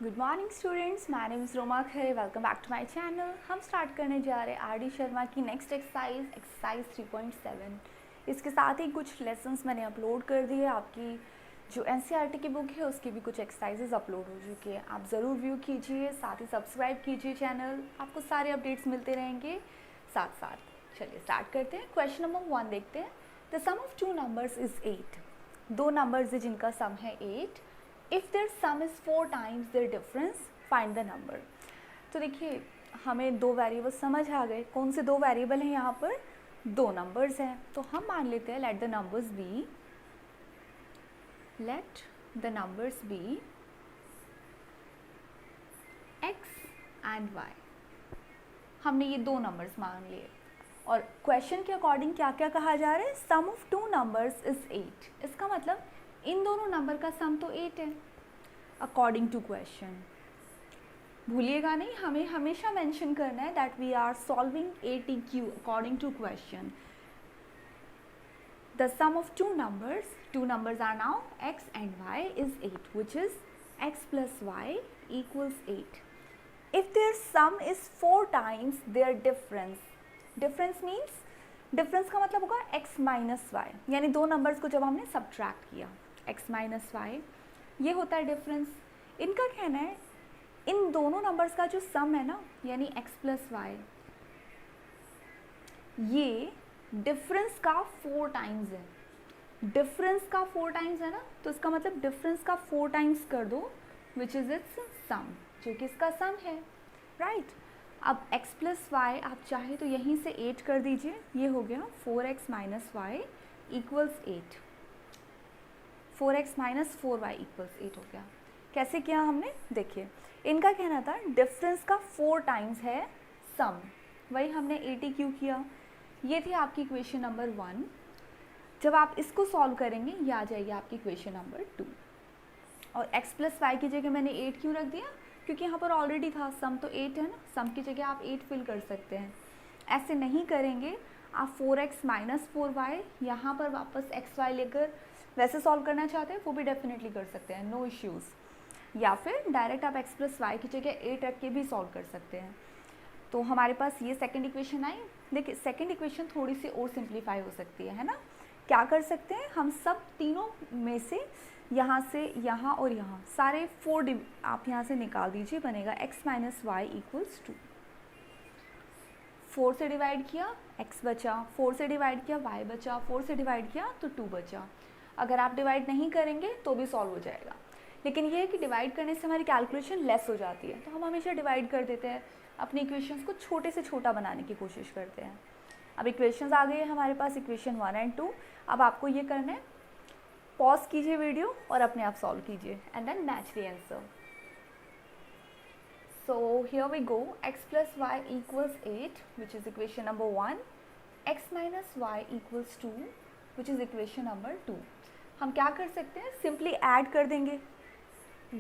Good morning students, my name is Roma Khare. Welcome back to my channel. हम start करने जा रहे हैं आर.डी. शर्मा की नेक्स्ट एक्सरसाइज 3.7। इसके साथ ही कुछ लेसन्स मैंने अपलोड कर दिए। आपकी जो एनसीईआरटी की बुक है उसकी भी कुछ एक्सरसाइजेज अपलोड हो चुकी है। आप ज़रूर व्यू कीजिए, साथ ही सब्सक्राइब कीजिए चैनल, आपको सारे अपडेट्स मिलते रहेंगे साथ साथ। चलिए स्टार्ट करते हैं। क्वेश्चन नंबर 1 देखते हैं। The sum of two numbers is 8। दो नंबर्स है जिनका सम है 8। If their sum is 4 times their difference find the number. तो देखिए हमें दो वेरिएबल समझ आ गए। कौन से दो वेरिएबल हैं यहाँ पर? दो नंबर्स हैं। तो हम मान लेते हैं let the numbers be x and y। हमने ये दो नंबर्स मान लिए और क्वेश्चन के अकॉर्डिंग क्या क्या कहा जा रहा है? Sum of two numbers is 8। इसका मतलब इन दोनों नंबर का सम तो 8 है अकॉर्डिंग टू क्वेश्चन। भूलिएगा नहीं, हमें हमेशा मेंशन करना है that we are solving ATQ according to question. The sum of two numbers are now x and y is 8, which is x plus y equals 8. If their sum is 4 times their difference means difference का मतलब होगा x minus Y, यानी दो numbers को जब हमने subtract किया x minus Y, ये होता है डिफरेंस। इनका कहना है इन दोनों नंबर्स का जो सम है ना, यानी x प्लस वाई, ये डिफरेंस का 4 टाइम्स है। डिफरेंस का 4 टाइम्स है ना, तो इसका मतलब डिफरेंस का 4 टाइम्स कर दो विच इज़ इट्स सम, जो कि इसका सम है, राइट। अब x प्लस वाई आप चाहे तो यहीं से 8 कर दीजिए, ये हो गया 4x minus y equals 8। 4x minus 4y equals 8 हो गया। कैसे किया हमने? देखिए इनका कहना था डिफरेंस का 4 टाइम्स है सम, वही हमने ATQ किया। ये थी आपकी इक्वेशन नंबर 1। जब आप इसको सॉल्व करेंगे ये आ जाएगी आपकी इक्वेशन नंबर 2। और x प्लस वाई की जगह मैंने 8 क्यों रख दिया? क्योंकि यहाँ पर ऑलरेडी था सम तो 8 है ना, सम की जगह आप 8 फिल कर सकते हैं। ऐसे नहीं करेंगे आप 4x माइनस 4y यहाँ पर वापस xy लेकर वैसे सॉल्व करना चाहते हैं वो भी डेफिनेटली कर सकते हैं, नो इश्यूज़। या फिर डायरेक्ट आप x प्लस वाई की जगह 8 रख के भी सॉल्व कर सकते हैं। तो हमारे पास ये सेकंड इक्वेशन आई। देखिए सेकंड इक्वेशन थोड़ी सी और सिंप्लीफाई हो सकती है ना। क्या कर सकते हैं हम? सब तीनों में से यहाँ से यहाँ और यहाँ सारे 4 आप यहाँ से निकाल दीजिए, बनेगा x माइनस वाई इक्वल्स 2। 4 से डिवाइड किया x बचा, 4 से डिवाइड किया y बचा, 4 से डिवाइड किया तो 2 बचा। अगर आप डिवाइड नहीं करेंगे तो भी सॉल्व हो जाएगा, लेकिन ये है कि डिवाइड करने से हमारी कैलकुलेशन लेस हो जाती है, तो हम हमेशा डिवाइड कर देते हैं, अपनी इक्वेशंस को छोटे से छोटा बनाने की कोशिश करते हैं। अब इक्वेशंस आ गई है हमारे पास, इक्वेशन 1 एंड 2। अब आपको ये करना है, पॉज कीजिए वीडियो और अपने आप सॉल्व कीजिए and then match the answer. So here we go, x plus y equals 8 which is equation number 1, x minus y equals 2 which is equation number 2। हम क्या कर सकते हैं? सिंपली ऐड कर देंगे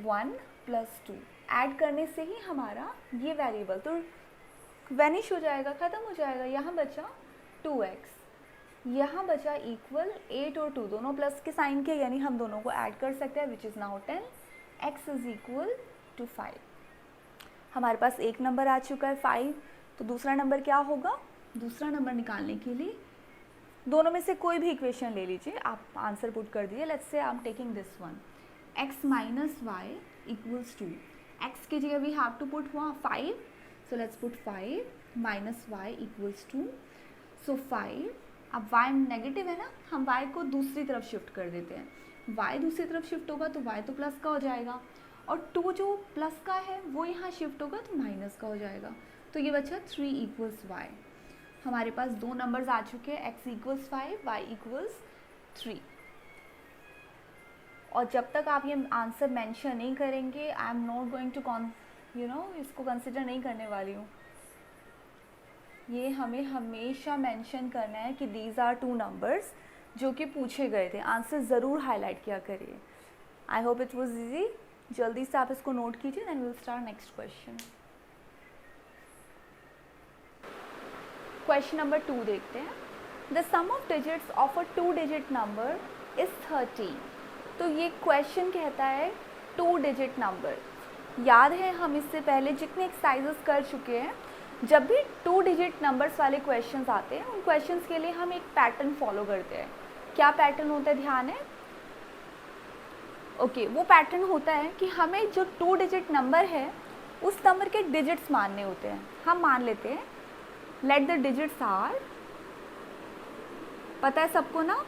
1 प्लस 2। ऐड करने से ही हमारा ये वेरिएबल तो वैनिश हो जाएगा, ख़त्म हो जाएगा। यहाँ बचा 2x, यहाँ बचा इक्वल 8 और 2 दोनों प्लस के साइन के, यानी हम दोनों को ऐड कर सकते हैं which is now 10। x is equal to 5। हमारे पास एक नंबर आ चुका है 5, तो दूसरा नंबर क्या होगा? दूसरा नंबर निकालने के लिए दोनों में से कोई भी इक्वेशन ले लीजिए, आप आंसर पुट कर दीजिए। Let's say I am taking this one, x minus y equals 2। x की जगह we have to put 5, so let's put 5 minus y equals 2। So 5, अब y नेगेटिव है ना, हम y को दूसरी तरफ शिफ्ट कर देते हैं। y दूसरी तरफ शिफ्ट होगा तो y तो प्लस का हो जाएगा, और 2 जो प्लस का है वो यहाँ शिफ्ट होगा तो माइनस का हो जाएगा। तो ये बचा 3 इक्वल्स y। हमारे पास दो नंबर्स आ चुके हैं, x इक्वल्स 5, y इक्वल्स 3। और जब तक आप ये आंसर मेंशन नहीं करेंगे, I am not going to इसको कंसिडर नहीं करने वाली हूँ। ये हमें हमेशा मेंशन करना है कि दीज आर 2 नंबर्स जो कि पूछे गए थे। आंसर ज़रूर हाईलाइट किया करिए। I hope it was easy. जल्दी से आप इसको नोट कीजिए, then will start next question. Question number 2 देखते हैं। The sum of digits of a 2 digit number is 30। तो ये क्वेश्चन कहता है 2 डिजिट नंबर, याद है हम इससे पहले जितने एक्सरसाइजेस कर चुके हैं, जब भी 2 डिजिट नंबर्स वाले क्वेश्चंस आते हैं उन क्वेश्चंस के लिए हम एक पैटर्न फॉलो करते हैं। क्या पैटर्न होता है, ध्यान है? ओके, वो पैटर्न होता है कि हमें जो 2 डिजिट नंबर है उस नंबर के डिजिट्स मानने होते हैं। हम मान लेते हैं लेट द डिजिट्स आर, पता है सबको ना?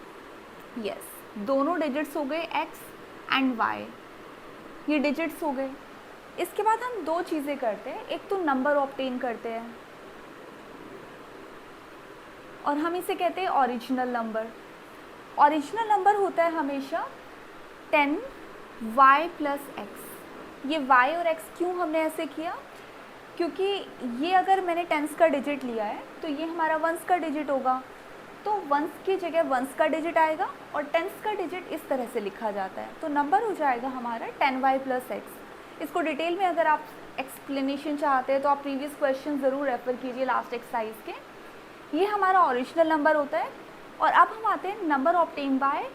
यस, दोनों डिजिट्स हो गए x एंड y, ये डिजिट्स हो गए। इसके बाद हम दो चीज़ें करते हैं, एक तो नंबर ऑब्टेन करते हैं और हम इसे कहते हैं ओरिजिनल नंबर। ओरिजिनल नंबर होता है हमेशा 10y प्लस x। ये y और x क्यों हमने ऐसे किया? क्योंकि ये अगर मैंने टेंस का डिजिट लिया है तो ये हमारा वंस का डिजिट होगा, तो वंस की जगह वंस का डिजिट आएगा और टेंस का डिजिट इस तरह से लिखा जाता है, तो नंबर हो जाएगा हमारा 10y प्लस x। इसको डिटेल में अगर आप एक्सप्लेनेशन चाहते हैं तो आप प्रीवियस क्वेश्चन ज़रूर रेफ़र कीजिए लास्ट एक्सरसाइज के। ये हमारा ओरिजिनल नंबर होता है। और अब हम आते हैं number obtain by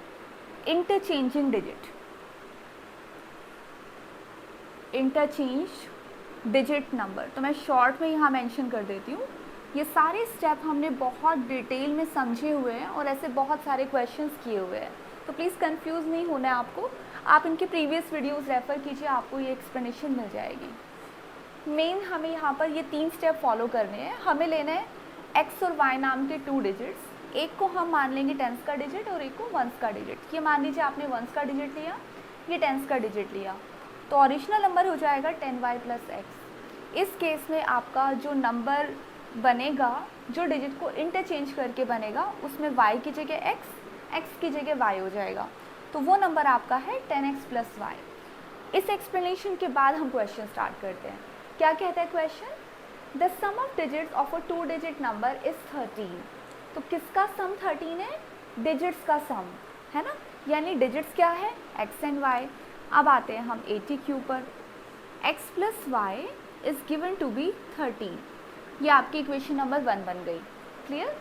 interchanging digit. Interchange digit number, तो मैं शॉर्ट में यहाँ मेंशन कर देती हूँ। ये सारे स्टेप हमने बहुत डिटेल में समझे हुए हैं और ऐसे बहुत सारे क्वेश्चंस किए हुए हैं, तो प्लीज़ कंफ्यूज नहीं होना है आपको। आप इनके प्रीवियस वीडियोस रेफ़र कीजिए, आपको ये एक्सप्लेनेशन मिल जाएगी। मेन हमें यहाँ पर ये 3 स्टेप फॉलो करने हैं। हमें लेना है x और y नाम के 2 डिजिट्स, एक को हम मान लेंगे टेंस का डिजिट और एक को वंस का डिजिट। ये मान लीजिए आपने वंस का डिजिट लिया, ये टेंस का डिजिट लिया, तो ओरिजिनल नंबर हो जाएगा 10y प्लस x। इस केस में आपका जो नंबर बनेगा, जो डिजिट को इंटरचेंज करके बनेगा, उसमें y की जगह x की जगह y हो जाएगा, तो वो नंबर आपका है 10x प्लस y। इस एक्सप्लेनेशन के बाद हम क्वेश्चन स्टार्ट करते हैं। क्या कहता है question? The sum of digits of a 2 digit number is 13। तो किसका सम 13 है? डिजिट्स का सम है ना, यानी डिजिट्स क्या है? x and y। अब आते हैं हम 80 पर। x plus y is given to be 13, ये आपकी इक्वेशन नंबर 1 बन गई। क्लियर?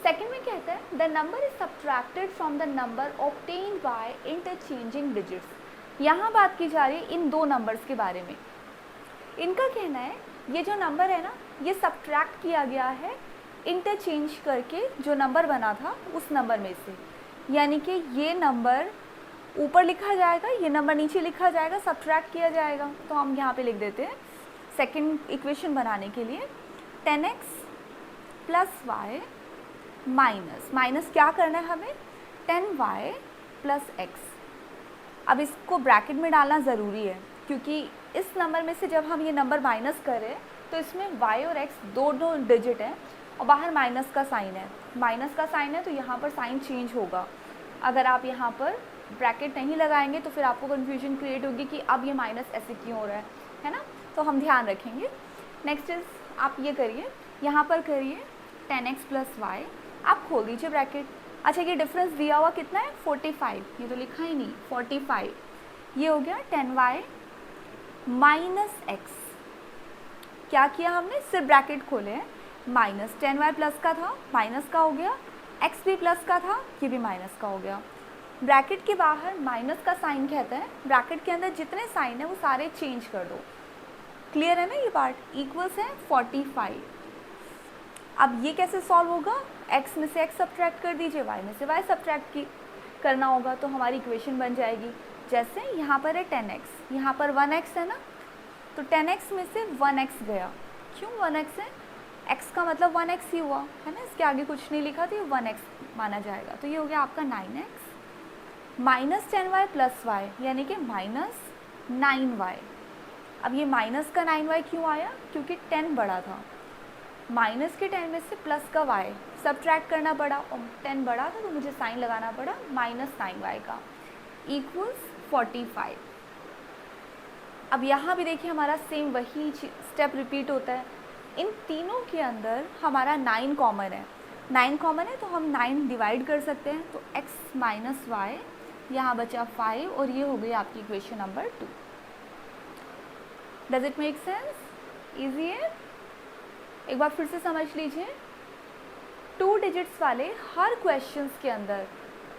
सेकेंड में कहता है the number is subtracted from the number obtained by interchanging digits. यहाँ बात की जा रही है इन 2 नंबर्स के बारे में। इनका कहना है ये जो नंबर है ना, ये सब्ट्रैक्ट किया गया है इंटरचेंज करके जो नंबर बना था उस नंबर में से, यानी कि ये नंबर ऊपर लिखा जाएगा, ये नंबर नीचे लिखा जाएगा, सब्ट्रैक्ट किया जाएगा। तो हम यहाँ पे लिख देते हैं सेकंड इक्वेशन बनाने के लिए 10x प्लस वाई माइनस क्या करना है हमें? 10y plus x। अब इसको ब्रैकेट में डालना ज़रूरी है क्योंकि इस नंबर में से जब हम ये नंबर माइनस करें तो इसमें y और x दोनों डिजिट हैं और बाहर माइनस का साइन है। माइनस का साइन है तो यहाँ पर साइन चेंज होगा। अगर आप यहाँ पर ब्रैकेट नहीं लगाएंगे तो फिर आपको कन्फ्यूजन क्रिएट होगी कि अब ये माइनस ऐसे क्यों हो रहा है ना, तो हम ध्यान रखेंगे। नेक्स्ट इज आप ये करिए, यहाँ पर करिए 10x प्लस वाई, आप खोल दीजिए ब्रैकेट। अच्छा, ये डिफरेंस दिया हुआ कितना है? 45, ये तो लिखा ही नहीं, 45। ये हो गया 10y माइनस x। क्या किया हमने? सिर्फ ब्रैकेट खोले हैं, माइनस 10y प्लस का था, माइनस का हो गया, x भी प्लस का था, ये भी माइनस का हो गया। ब्रैकेट के बाहर माइनस का साइन कहता है, ब्रैकेट के अंदर जितने साइन है वो सारे चेंज कर दो। क्लियर है ना ये पार्ट? इक्वल्स है 45। अब ये कैसे सॉल्व होगा? x में से x सब्ट्रैक्ट कर दीजिए, y में से y सब्ट्रैक्ट करना होगा, तो हमारी इक्वेशन बन जाएगी। जैसे यहाँ पर है 10x, यहाँ पर 1x है ना, तो 10x में से 1x गया। क्यों 1x है? x का मतलब 1x ही हुआ है ना, इसके आगे कुछ नहीं लिखा तो ये 1x माना जाएगा। तो ये हो गया आपका 9x minus 10y plus Y, यानी कि माइनस 9y। अब ये माइनस का 9y क्यों आया? क्योंकि 10 बड़ा था, माइनस के 10 में से प्लस का y सब्ट्रैक्ट करना पड़ा और 10 बड़ा था तो मुझे साइन लगाना पड़ा माइनस 9y का, इक्वल्स 45। अब यहाँ भी देखिए हमारा सेम वही स्टेप रिपीट होता है। इन तीनों के अंदर हमारा 9 कॉमन है, 9 कॉमन है तो हम 9 डिवाइड कर सकते हैं, तो x माइनस वाई, यहाँ बचा 5 और ये हो गई आपकी equation number 2। Does it make sense? Easy है? एक बार फिर से समझ लीजिए, 2 डिजिट्स वाले हर क्वेश्चंस के अंदर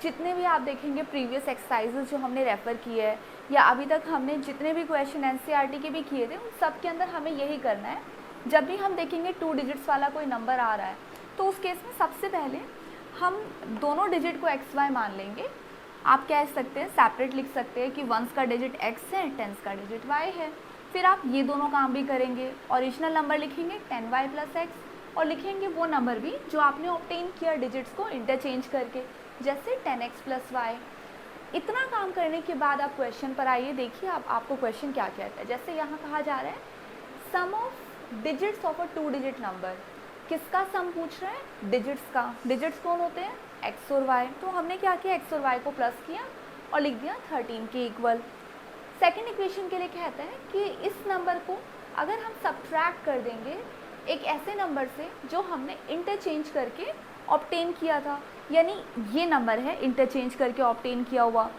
जितने भी आप देखेंगे प्रीवियस एक्सरसाइजेस जो हमने रेफ़र किए हैं या अभी तक हमने जितने भी क्वेश्चन एनसीईआरटी के भी किए थे उन सब के अंदर हमें यही करना है। जब भी हम देखेंगे 2 डिजिट्स वाला कोई नंबर आ रहा है तो उस केस में सबसे पहले हम दोनों डिजिट को एक्स वाई मान लेंगे। आप कह सकते हैं सेपरेट लिख सकते हैं कि 1s का डिजिट x है, 10s का डिजिट y है। फिर आप ये दोनों काम भी करेंगे, ओरिजिनल नंबर लिखेंगे 10y + x और लिखेंगे वो नंबर भी जो आपने ऑब्टेन किया डिजिट्स को इंटरचेंज करके, जैसे 10x + y। इतना काम करने के बाद आप क्वेश्चन पर आइए, देखिए आपको क्वेश्चन क्या कहता है। जैसे यहाँ कहा जा रहा है sum of digits of a 2 digit number. किसका सम पूछ रहा है? डिजिट्स का। डिजिट्स कौन होते हैं? x और y। तो हमने क्या किया, x और y को प्लस किया और लिख दिया 13 के इक्वल। सेकेंड इक्वेशन के लिए कहता है कि इस नंबर को अगर हम सब्ट्रैक्ट कर देंगे एक ऐसे नंबर से जो हमने इंटरचेंज करके ऑब्टेन किया था, यानी ये नंबर है इंटरचेंज करके ऑब्टेन किया हुआ,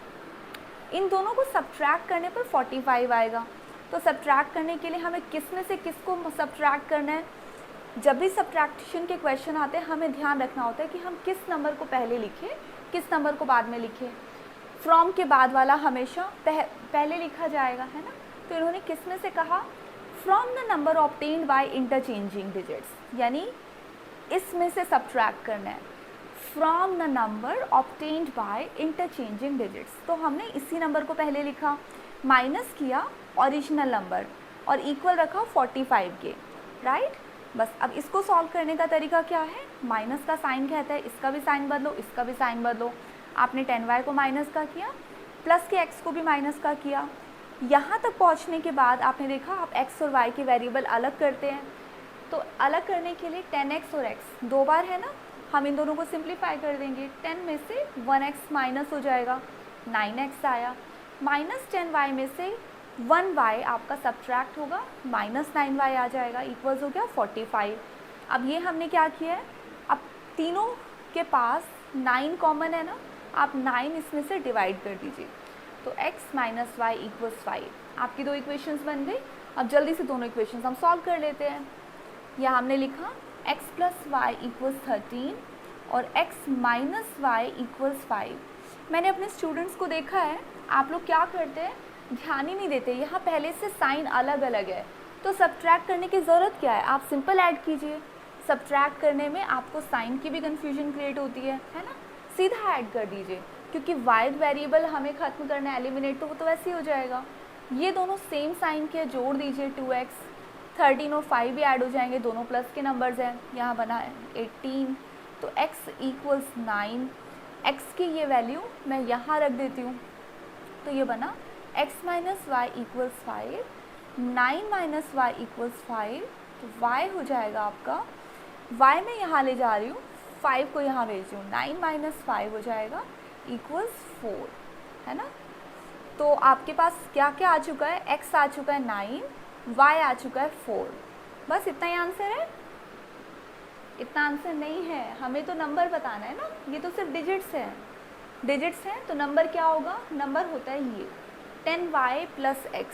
इन दोनों को सब्ट्रैक्ट करने पर 45 आएगा। तो सब्ट्रैक्ट करने के लिए हमें किस में से किसको सब्ट्रैक्ट करना है? जब भी सब्ट्रैक्शन के क्वेश्चन आते हैं हमें ध्यान रखना होता है कि हम किस नंबर को पहले लिखें, किस नंबर को बाद में लिखें। फ्रॉम के बाद वाला हमेशा पहले लिखा जाएगा, है ना। तो इन्होंने किस में से कहा? From the number obtained by interchanging digits, यानी इसमें से सब्ट्रैक्ट करना है। From the number obtained by interchanging digits, तो हमने इसी नंबर को पहले लिखा, माइनस किया ओरिजिनल नंबर और इक्वल रखा 45 के, राइट। बस अब इसको सॉल्व करने का तरीका क्या है? माइनस का साइन कहता है, इसका भी साइन बदलो, इसका भी साइन बदलो। आपने 10y को माइनस का किया, प्लस के x को भी माइनस का किया। यहाँ तक पहुँचने के बाद आपने देखा आप x और y के वेरिएबल अलग करते हैं, तो अलग करने के लिए 10x और x 2 बार है ना, हम इन दोनों को सिंप्लीफाई कर देंगे। 10 में से 1x माइनस हो जाएगा, 9x आया। माइनस 10y में से 1y आपका सब्ट्रैक्ट होगा, माइनस 9y आ जाएगा, इक्वल्स हो गया 45। अब ये हमने क्या किया है, अब तीनों के पास 9 कॉमन है ना, आप 9 इसमें से डिवाइड कर दीजिए, तो x - y = 5। आपकी 2 इक्वेशंस बन गई। अब जल्दी से दोनों इक्वेशंस हम सॉल्व कर लेते हैं। यहाँ हमने लिखा x + y = 13 और x - y = 5। मैंने अपने स्टूडेंट्स को देखा है, आप लोग क्या करते हैं, ध्यान ही नहीं देते। यहाँ पहले से साइन अलग अलग है तो सब्ट्रैक्ट करने की ज़रूरत क्या है, आप सिंपल ऐड कीजिए। सब्ट्रैक्ट करने में आपको साइन की भी कन्फ्यूजन क्रिएट होती है ना, सीधा ऐड कर दीजिए, क्योंकि वाइड वेरिएबल हमें ख़त्म करना है, एलिमिनेट, तो वो तो वैसे ही हो जाएगा। ये दोनों सेम साइन के जोड़ दीजिए, 2x, 13 और 5 भी ऐड हो जाएंगे, दोनों प्लस के नंबर्स हैं। यहाँ बना है 18, तो x = 9। x की ये वैल्यू मैं यहाँ रख देती हूँ, तो ये बना x - y = 5, 9 - y = 5, तो y हो जाएगा आपका, y मैं यहाँ ले जा रही हूँ, 5 को यहाँ भेज रही हूँ, 9 - 5 हो जाएगा =4, है ना। तो आपके पास क्या क्या आ चुका है, x आ चुका है 9, y आ चुका है 4। बस इतना ही आंसर है? इतना आंसर नहीं है, हमें तो नंबर बताना है ना, ये तो सिर्फ डिजिट्स हैं। डिजिट्स हैं तो नंबर क्या होगा, नंबर होता है ये 10y + x।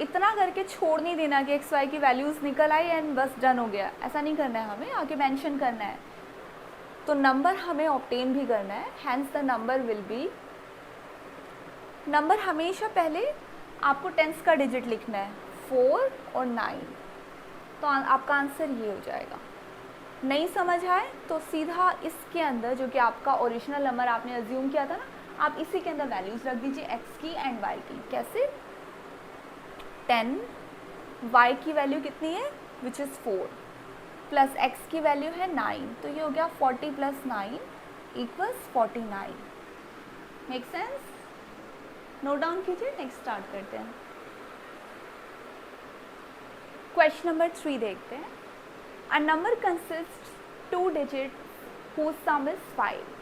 इतना करके छोड़ नहीं देना कि x y की वैल्यूज़ निकल आई एंड बस डन हो गया, ऐसा नहीं करना है, हमें आगे मेंशन करना है। तो नंबर हमें ऑब्टेन भी करना है, hence the number will be, number हमेशा पहले आपको 10s का डिजिट लिखना है, 4 और 9, तो आपका आंसर ये हो जाएगा। नहीं समझ आए तो सीधा इसके अंदर जो कि आपका ओरिजिनल नंबर आपने अज्यूम किया था ना, आप इसी के अंदर वैल्यूज़ रख दीजिए x की एंड y की। कैसे? 10, y की वैल्यू कितनी है विच इज़ 4, प्लस x की वैल्यू है 9, तो ये हो गया 40 + 9 = 49। Make sense? नोट डाउन कीजिए, नेक्स्ट स्टार्ट करते हैं। क्वेश्चन नंबर 3 देखते हैं। A number consist 2 digit whose sum is 5।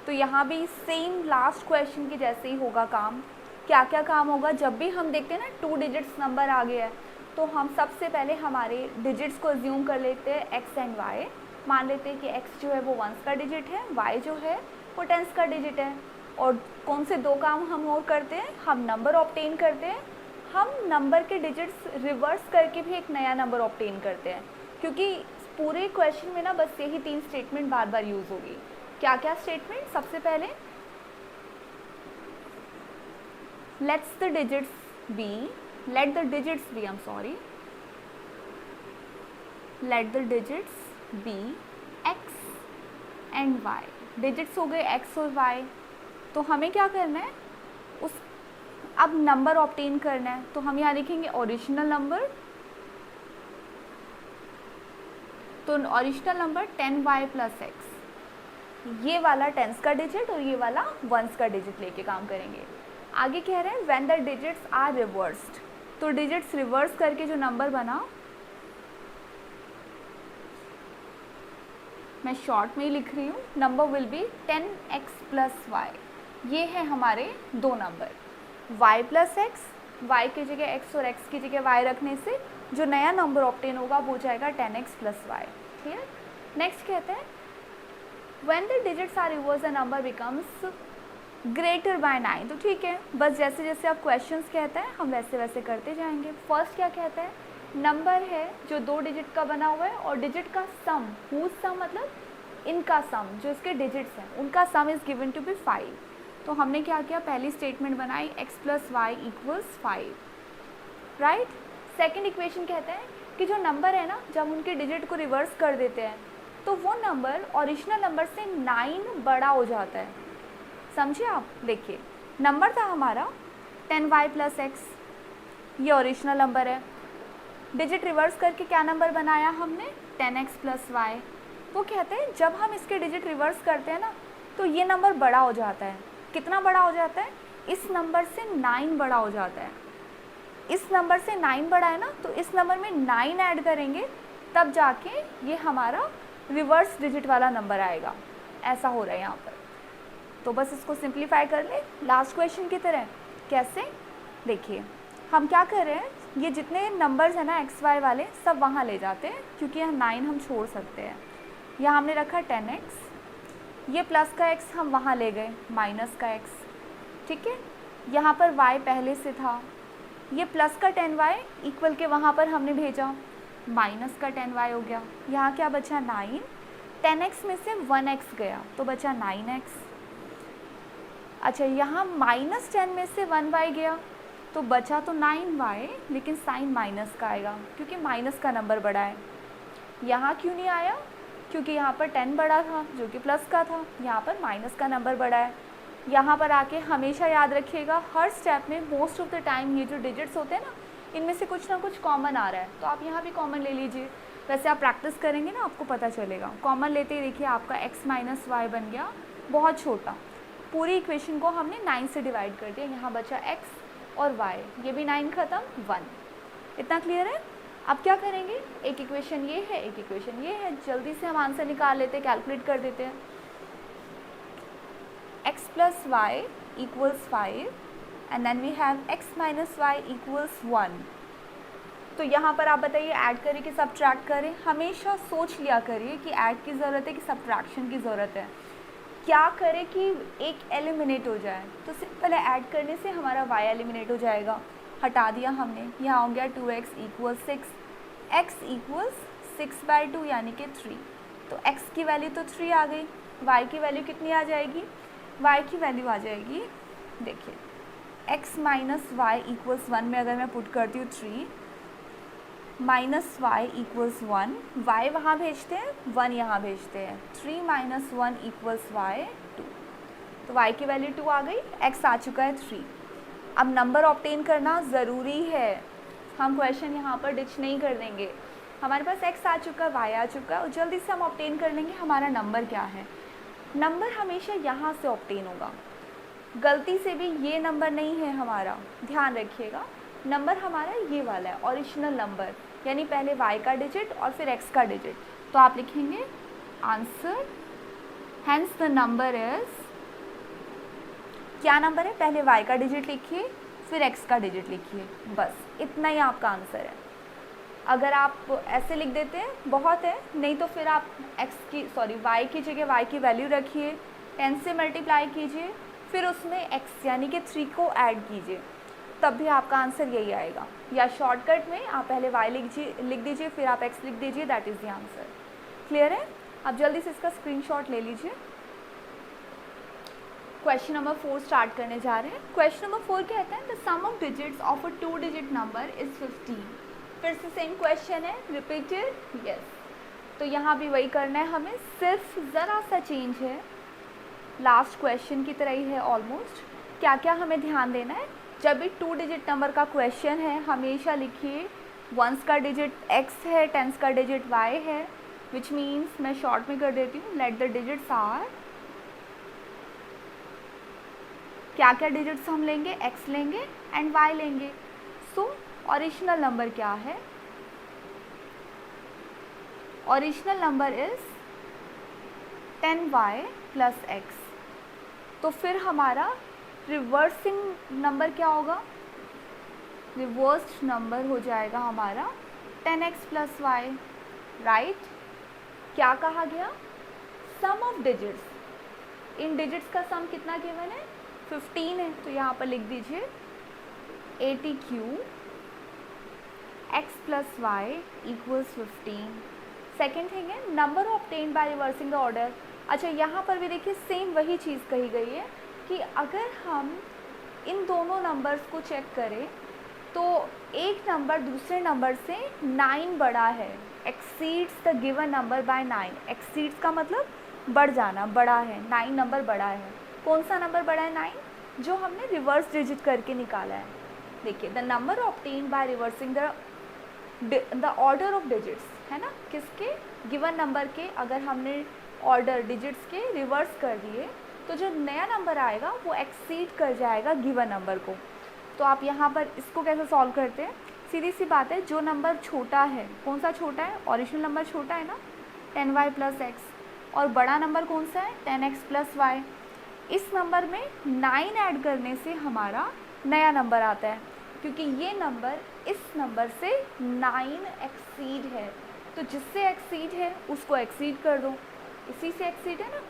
तो यहाँ भी सेम लास्ट क्वेश्चन के जैसे ही होगा काम। क्या क्या काम होगा, जब भी हम देखते हैं ना 2 डिजिट्स नंबर आ गया है, तो हम सबसे पहले हमारे डिजिट्स को अज्यूम कर लेते हैं x एंड y। मान लेते हैं कि x जो है वो 1s का डिजिट है, y जो है वो 10s का डिजिट है। और कौन से 2 काम हम और करते हैं, हम नंबर ऑब्टेन करते हैं, हम नंबर के डिजिट्स रिवर्स करके भी एक नया नंबर ऑब्टेन करते हैं, क्योंकि पूरे क्वेश्चन में ना बस यही 3 स्टेटमेंट बार बार यूज़ होगी। क्या क्या स्टेटमेंट? सबसे पहले let the digits be let the digits be x and y. Digits हो गए x और y, तो हमें क्या करना है, उस अब नंबर ऑब्टेन करना है, तो हम यहाँ लिखेंगे ओरिजिनल नंबर, तो ओरिजिनल नंबर 10y + x, ये वाला टेंस का डिजिट और ये वाला वंस का डिजिट लेके काम करेंगे। आगे कह रहे हैं when the digits are reversed, तो डिजिट्स रिवर्स करके जो नंबर बना, मैं शॉर्ट में ही लिख रही हूँ, number will B 10x + y। ये है हमारे दो नंबर, y + x, y की जगह x और x की जगह y रखने से जो नया नंबर ऑब्टेन होगा वो जाएगा 10x + y। क्लियर। नेक्स्ट कहते हैं when the digits are reverse the number becomes greater by 9। तो ठीक है, बस जैसे जैसे आप क्वेश्चंस कहते हैं हम वैसे वैसे करते जाएंगे। फर्स्ट क्या कहता है, नंबर है जो 2 डिजिट का बना हुआ है और डिजिट का सम, हुज सम मतलब इनका सम, जो इसके डिजिट्स हैं उनका sum is given to be 5। तो हमने क्या किया, पहली स्टेटमेंट बनाई x + y = 5, right. Second equation कहते हैं कि जो नंबर है ना, जब उनके डिजिट को रिवर्स कर देते हैं तो वो नंबर ओरिजिनल नंबर से 9 बड़ा हो जाता है। समझे आप, देखिए नंबर था हमारा 10y + x, ये ओरिजिनल नंबर है, डिजिट रिवर्स करके क्या नंबर बनाया हमने, 10x + y। वो कहते हैं जब हम इसके डिजिट रिवर्स करते हैं ना तो ये नंबर बड़ा हो जाता है। कितना बड़ा हो जाता है, इस नंबर से 9 बड़ा हो जाता है। इस नंबर से 9 बड़ा है ना, तो इस नंबर में 9 ऐड करेंगे तब जाके ये हमारा रिवर्स डिजिट वाला नंबर आएगा। ऐसा हो रहा है यहाँ पर, तो बस इसको सिंप्लीफाई कर ले लास्ट क्वेश्चन की तरह। कैसे, देखिए हम क्या कर रहे हैं, ये जितने नंबर्स हैं ना एक्स वाई वाले सब वहाँ ले जाते हैं, क्योंकि यहाँ 9 हम छोड़ सकते हैं। यहाँ हमने रखा 10x, ये प्लस का x हम वहाँ ले गए माइनस का x, ठीक है। यहाँ पर y पहले से था, ये प्लस का 10y इक्वल के वहाँ पर हमने भेजा, माइनस का 10y हो गया। यहाँ क्या बचा 9, 10x में से 1x गया तो बचा 9x। अच्छा, यहाँ -10 में से 1y गया तो बचा तो 9y, लेकिन साइन माइनस का आएगा क्योंकि माइनस का नंबर बड़ा है। यहाँ क्यों नहीं आया, क्योंकि यहाँ पर 10 बड़ा था जो कि प्लस का था, यहाँ पर माइनस का नंबर बड़ा है। यहाँ पर आके हमेशा याद रखिएगा, हर स्टेप में मोस्ट ऑफ द टाइम ये जो डिजिट्स होते हैं ना, इनमें से कुछ ना कुछ कॉमन आ रहा है, तो आप यहाँ भी कॉमन ले लीजिए। वैसे आप प्रैक्टिस करेंगे ना आपको पता चलेगा। कॉमन लेते ही देखिए आपका x - y बन गया बहुत छोटा। पूरी इक्वेशन को हमने 9 से डिवाइड कर दिया, यहाँ बचा x और y, ये भी 9 ख़त्म 1। इतना क्लियर है। अब क्या करेंगे, एक इक्वेशन ये है, एक इक्वेशन ये है, जल्दी से हम आंसर निकाल लेते हैं, कैलकुलेट कर देते हैं। x + y = 5 and then we have x - y = 1। तो यहाँ पर आप बताइए ऐड करें कि सब्ट्रैक्ट करें। हमेशा सोच लिया करिए कि ऐड की ज़रूरत है कि सब्ट्रैक्शन की ज़रूरत है, क्या करें कि एक एलिमिनेट हो जाए। तो सिंपल है, ऐड करने से हमारा y एलिमिनेट हो जाएगा, हटा दिया हमने। यहाँ हो गया 2x = 6, x = 6/2 यानी कि 3। तो x की वैल्यू तो 3 आ गई, y की वैल्यू कितनी आ जाएगी, y की वैल्यू आ जाएगी, देखिए x - y = 1 में अगर मैं पुट करती हूँ 3 - y = 1, y वहाँ भेजते हैं, 1 यहाँ भेजते हैं, 3 - 1 = y 2। तो y की वैल्यू 2 आ गई, x आ चुका है 3। अब नंबर ऑब्टेन करना ज़रूरी है, हम क्वेश्चन यहाँ पर डिच नहीं कर देंगे। हमारे पास x आ चुका है, y आ चुका है, और जल्दी से हम ऑब्टेन कर लेंगे हमारा नंबर क्या है। नंबर हमेशा यहाँ से ऑब्टेन होगा, गलती से भी ये नंबर नहीं है हमारा, ध्यान रखिएगा। नंबर हमारा ये वाला है, ओरिजिनल नंबर, यानी पहले y का डिजिट और फिर x का डिजिट। तो आप लिखेंगे answer, hence the number is, क्या नंबर है, पहले y का डिजिट लिखिए फिर x का डिजिट लिखिए, बस इतना ही आपका आंसर है। अगर आप ऐसे लिख देते हैं बहुत है, नहीं तो फिर आप y की जगह y की वैल्यू रखिए, 10 से मल्टीप्लाई कीजिए, फिर उसमें x यानी कि 3 को ऐड कीजिए, तब भी आपका आंसर यही आएगा। या शॉर्टकट में आप पहले y लिख दीजिए फिर आप x लिख दीजिए, that is the answer. Clear है। अब जल्दी से इसका स्क्रीनशॉट ले लीजिए। क्वेश्चन नंबर 4 स्टार्ट करने जा रहे हैं। क्वेश्चन नंबर 4 कहता है the sum of digits of a 2 digit number is 15। फिर से सेम क्वेश्चन है, रिपीटेड, यस। तो यहाँ भी वही करना है हमें, सिर्फ ज़रा सा चेंज है, लास्ट क्वेश्चन की तरह ही है ऑलमोस्ट। क्या क्या हमें ध्यान देना है, जब भी 2 डिजिट नंबर का क्वेश्चन है हमेशा लिखिए वंस का डिजिट x है, टेंस का डिजिट y है, विच मीन्स मैं शॉर्ट में कर देती हूँ, लेट द डिजिट्स आर, क्या क्या डिजिट्स हम लेंगे, x लेंगे एंड y लेंगे। सो ओरिजिनल नंबर क्या है, original number is 10y plus x। तो फिर हमारा रिवर्सिंग नंबर क्या होगा, रिवर्स्ड नंबर हो जाएगा हमारा 10x प्लस वाई, राइट। क्या कहा गया, सम ऑफ डिजिट्स, इन डिजिट्स का सम कितना गिवन है, 15 है, तो यहाँ पर लिख दीजिए 80q x plus y equals 15। Second thing है number obtained by reversing the order. अच्छा, यहाँ पर भी देखिए सेम वही चीज़ कही गई है कि अगर हम इन दोनों नंबर्स को चेक करें तो एक नंबर दूसरे नंबर से 9 बड़ा है, exceeds the given number by 9। Exceeds का मतलब बढ़ जाना, बड़ा है, 9 नंबर बड़ा है। कौन सा नंबर बड़ा है, 9, जो हमने रिवर्स डिजिट करके निकाला है। देखिए the number obtained by reversing the order of digits, है ना, किसके, गिवन नंबर के अगर हमने ऑर्डर डिजिट्स के रिवर्स कर दिए तो जो नया नंबर आएगा वो एक्सीड कर जाएगा गिवन नंबर को। तो आप यहाँ पर इसको कैसे सॉल्व करते हैं, सीधी सी बात है, जो नंबर छोटा है, कौन सा छोटा है, ओरिजिनल नंबर छोटा है ना 10y प्लस एक्स, और बड़ा नंबर कौन सा है 10x प्लस वाई। इस नंबर में 9 ऐड करने से हमारा नया नंबर आता है, क्योंकि ये नंबर इस नंबर से 9 एक्सीड है, तो जिससे एक्सीड है उसको एक्सीड कर दो, इसी से एक्सीड है ना।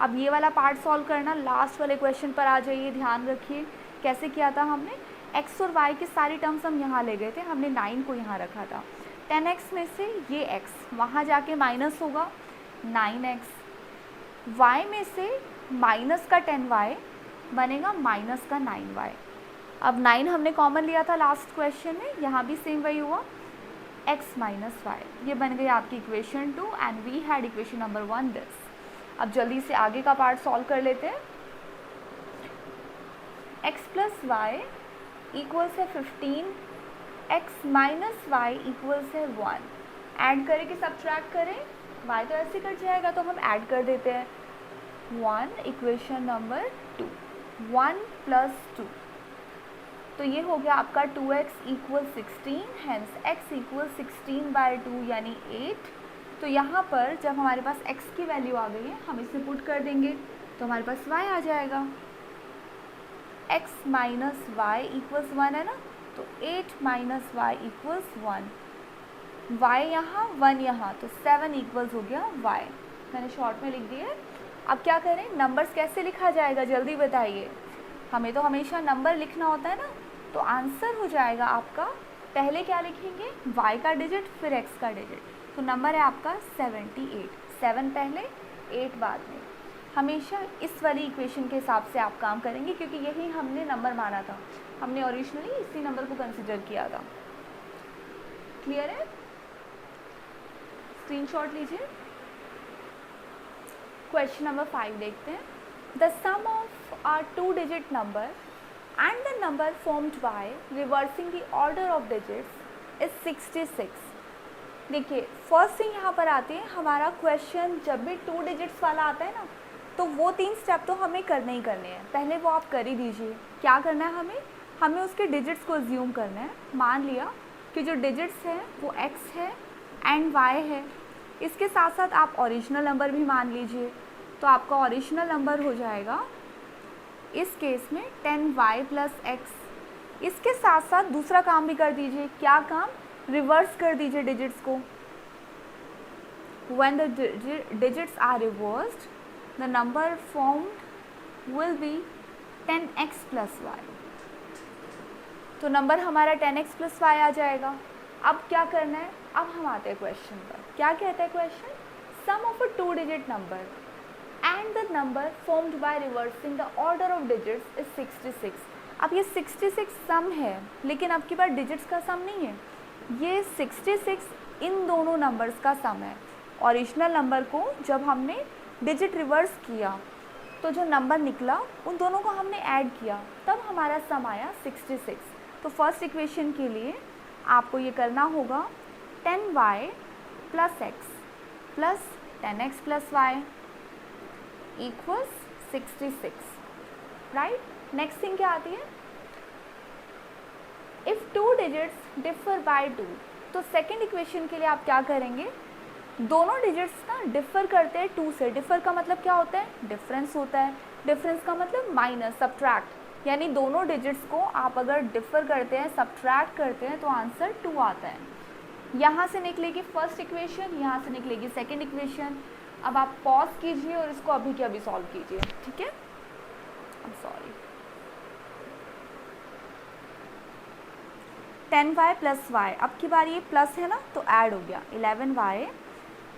अब ये वाला पार्ट सॉल्व करना, लास्ट वाले क्वेश्चन पर आ जाइए, ध्यान रखिए कैसे किया था हमने, x और y की सारी टर्म्स हम यहाँ ले गए थे, हमने 9 को यहाँ रखा था, 10x में से ये x वहाँ जाके माइनस होगा 9x, y में से माइनस का 10y बनेगा माइनस का 9y। अब 9 हमने कॉमन लिया था लास्ट क्वेश्चन में, यहाँ भी सेम वही हुआ, x माइनस वाई, ये बन गई आपकी equation 2 and we had equation number 1 this. अब जल्दी से आगे का पार्ट सॉल्व कर लेते हैं। x प्लस वाई इक्वल्स है 15, x माइनस वाई इक्वल्स है 1। ऐड करें कि सब्ट्रैक्ट करें, y तो ऐसे कट जाएगा तो हम ऐड कर देते हैं 1, इक्वेशन नंबर 2, 1 प्लस 2, तो ये हो गया आपका 2x equal 16, hence x equal 16/2 यानी 8। तो यहाँ पर जब हमारे पास x की वैल्यू आ गई है हम इसे पुट कर देंगे तो हमारे पास y आ जाएगा, x माइनस वाई इक्वल्स 1 है ना, तो 8 माइनस वाई इक्वल्स 1, y यहाँ 1 यहाँ, तो 7 इक्वल्स हो गया y। मैंने शॉर्ट में लिख दिया है। अब क्या करें, नंबर्स कैसे लिखा जाएगा जल्दी बताइए, हमें तो हमेशा नंबर लिखना होता है ना। तो आंसर हो जाएगा आपका, पहले क्या लिखेंगे, y का डिजिट फिर x का डिजिट, तो नंबर है आपका 78, 7 पहले 8 बाद में। हमेशा इस वाली इक्वेशन के हिसाब से आप काम करेंगे, क्योंकि यही हमने नंबर माना था, हमने ओरिजिनली इसी नंबर को कंसिडर किया था। क्लियर है, स्क्रीनशॉट लीजिए। क्वेश्चन नंबर 5 देखते हैं। The sum of are 2 digit number and the number formed by reversing the order of digits is 66। देखिए फर्स्ट थिंग यहाँ पर आती है, हमारा क्वेश्चन जब भी 2 डिजिट्स वाला आता है ना, तो वो 3 स्टेप तो हमें करने ही करने हैं, पहले वो आप कर ही दीजिए। क्या करना है, हमें उसके डिजिट्स को अज्यूम करना है। मान लिया कि जो डिजिट्स है वो x है एंड y है, इसके साथ साथ आप ओरिजिनल नंबर भी मान लीजिए, तो आपका ओरिजिनल नंबर हो जाएगा इस केस में 10y प्लस एक्स। इसके साथ साथ दूसरा काम भी कर दीजिए, क्या काम, रिवर्स कर दीजिए डिजिट्स को। When the digits are reversed, the number formed will be 10x plus y। तो नंबर हमारा 10x प्लस y आ जाएगा। अब क्या करना है, अब हम आते हैं क्वेश्चन पर। क्या कहता है question, sum of a 2 digit number, and the number formed by reversing the order of digits is 66। अब ये 66 सम है, लेकिन अब की बार डिजिट्स का सम नहीं है, ये 66 इन दोनों नंबर्स का सम है। ओरिजिनल नंबर को जब हमने डिजिट रिवर्स किया तो जो नंबर निकला उन दोनों को हमने ऐड किया, तब हमारा सम आया 66। तो फर्स्ट इक्वेशन के लिए आपको ये करना होगा 10y plus x plus 10x plus y equals 66, right. Next thing क्या आती है, if two digits differ by 2, तो सेकेंड इक्वेशन के लिए आप क्या करेंगे, दोनों डिजिट्स ना डिफर करते हैं 2 से। डिफर का मतलब क्या होता है, डिफरेंस होता है। डिफरेंस का मतलब माइनस, सब्ट्रैक्ट, यानी दोनों डिजिट्स को आप अगर डिफर करते हैं, सब्ट्रैक्ट करते हैं, तो आंसर 2 आता है। यहाँ से निकलेगी फर्स्ट इक्वेशन, यहाँ से निकलेगी सेकेंड इक्वेशन। अब आप पॉज कीजिए और इसको अभी के अभी सॉल्व कीजिए, ठीक है। सॉरी, 10y प्लस वाई, अब की बार ये प्लस है ना तो ऐड हो गया 11y,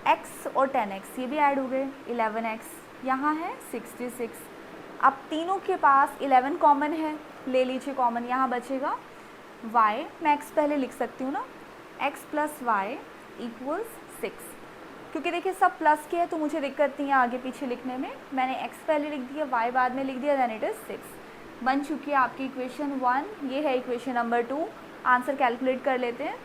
x और 10x ये भी ऐड हो गए, 11x यहाँ है 66। अब तीनों के पास 11 कॉमन है, ले लीजिए कॉमन, यहाँ बचेगा y, मैं x पहले लिख सकती हूँ ना, x प्लस वाई इक्वल्स 6। क्योंकि देखिए सब प्लस के है तो मुझे दिक्कत नहीं है आगे पीछे लिखने में, मैंने x पहले लिख दिया, y बाद में लिख दिया, देन इट इज़ 6। बन चुकी है आपकी इक्वेशन 1, ये है इक्वेशन नंबर 2। आंसर कैलकुलेट कर लेते हैं।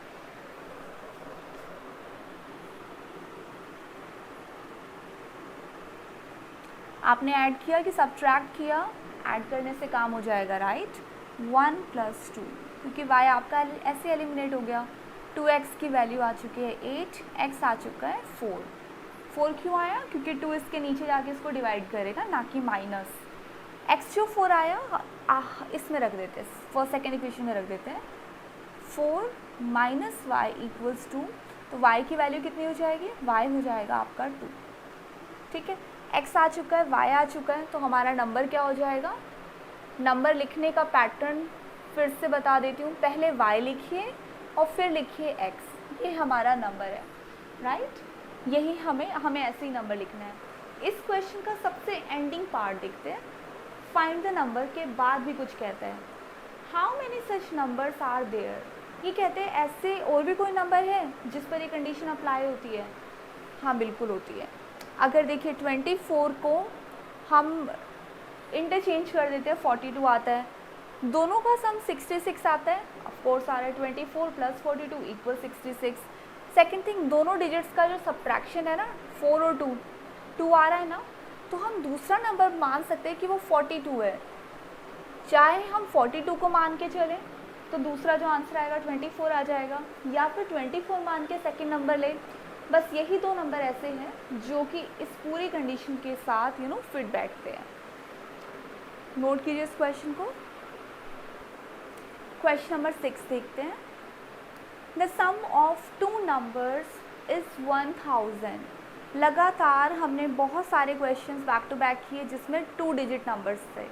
आपने ऐड किया कि सब्ट्रैक्ट किया, ऐड करने से काम हो जाएगा, राइट। 1 प्लस 2, क्योंकि y आपका ऐसे एलिमिनेट हो गया। 2x की वैल्यू आ चुकी है 8, x आ चुका है 4। 4 क्यों आया, क्योंकि 2 इसके नीचे जाके इसको डिवाइड करेगा, ना कि माइनस। x जो 4 आया इसमें रख देते हैं, फर्स्ट सेकेंड इक्वेशन में रख देते हैं। 4 माइनस वाई इक्वल्स 2, तो y की वैल्यू कितनी हो जाएगी, y हो जाएगा आपका 2, ठीक है। x आ चुका है, y आ चुका है, तो हमारा नंबर क्या हो जाएगा। नंबर लिखने का पैटर्न फिर से बता देती हूँ, पहले y लिखिए और फिर लिखिए x, ये हमारा नंबर है, राइट। यही हमें ऐसे ही नंबर लिखना है। इस क्वेश्चन का सबसे एंडिंग पार्ट देखते हैं। फाइंड द नंबर के बाद भी कुछ कहता है, how many such numbers are there. ये कहते हैं ऐसे और भी कोई नंबर है जिस पर ये कंडीशन अप्लाई होती है। हाँ बिल्कुल होती है। अगर देखिए 24 को हम इंटरचेंज कर देते हैं, 42 आता है, दोनों का सम 66 आता है, ऑफ कोर्स आ रहा है 24 प्लस 42 इक्वल 66। सेकेंड थिंग, दोनों डिजिट्स का जो सब्ट्रैक्शन है ना, 4 और 2 आ रहा है ना, तो हम दूसरा नंबर मान सकते हैं कि वो 42 है। चाहे हम 42 को मान के चलें तो दूसरा जो आंसर आएगा 24 आ जाएगा, या फिर 24 मान के सेकेंड नंबर ले। बस यही दो नंबर ऐसे हैं जो कि इस पूरी कंडीशन के साथ फिट बैठते हैं। नोट कीजिए इस क्वेश्चन को। क्वेश्चन नंबर 6 देखते हैं। The sum of 2 numbers is 1000। लगातार हमने बहुत सारे क्वेश्चंस बैक टू बैक किए जिसमें 2 डिजिट नंबर्स थे,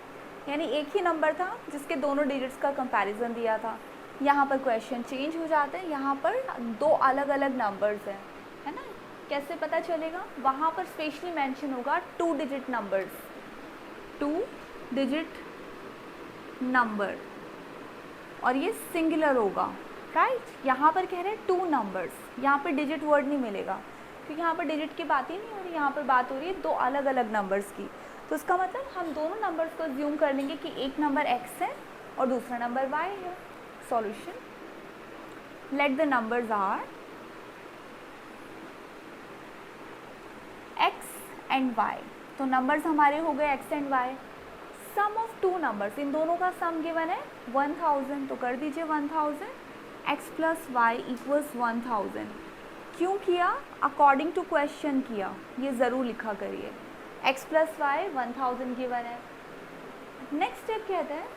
यानी एक ही नंबर था जिसके दोनों डिजिट्स का कंपैरिजन दिया था। यहाँ पर क्वेश्चन चेंज हो जाते हैं, यहाँ पर 2 अलग अलग नंबर्स हैं, है ना। कैसे पता चलेगा, वहाँ पर स्पेशली मेंशन होगा 2 डिजिट नंबर्स, 2 डिजिट नंबर, और ये सिंगुलर होगा, राइट। यहाँ पर कह रहे हैं 2 नंबर्स, यहाँ पर डिजिट वर्ड नहीं मिलेगा क्योंकि यहाँ पर डिजिट की बात ही नहीं हो रही, यहाँ पर बात हो रही है 2 अलग अलग नंबर्स की। तो इसका मतलब हम दोनों नंबर्स को अज्यूम कर लेंगे कि एक नंबर x है और दूसरा नंबर y है। Solution, let the numbers are x and y। तो नंबर्स हमारे हो गए x and y। Sum of 2 numbers, इन दोनों का सम गिवन है 1000, तो कर दीजिए 1000। x plus y equals 1000। क्यों किया, अकॉर्डिंग टू क्वेश्चन किया, ये ज़रूर लिखा करिए। x प्लस वाई 1000 गिवन है। नेक्स्ट स्टेप कहते हैं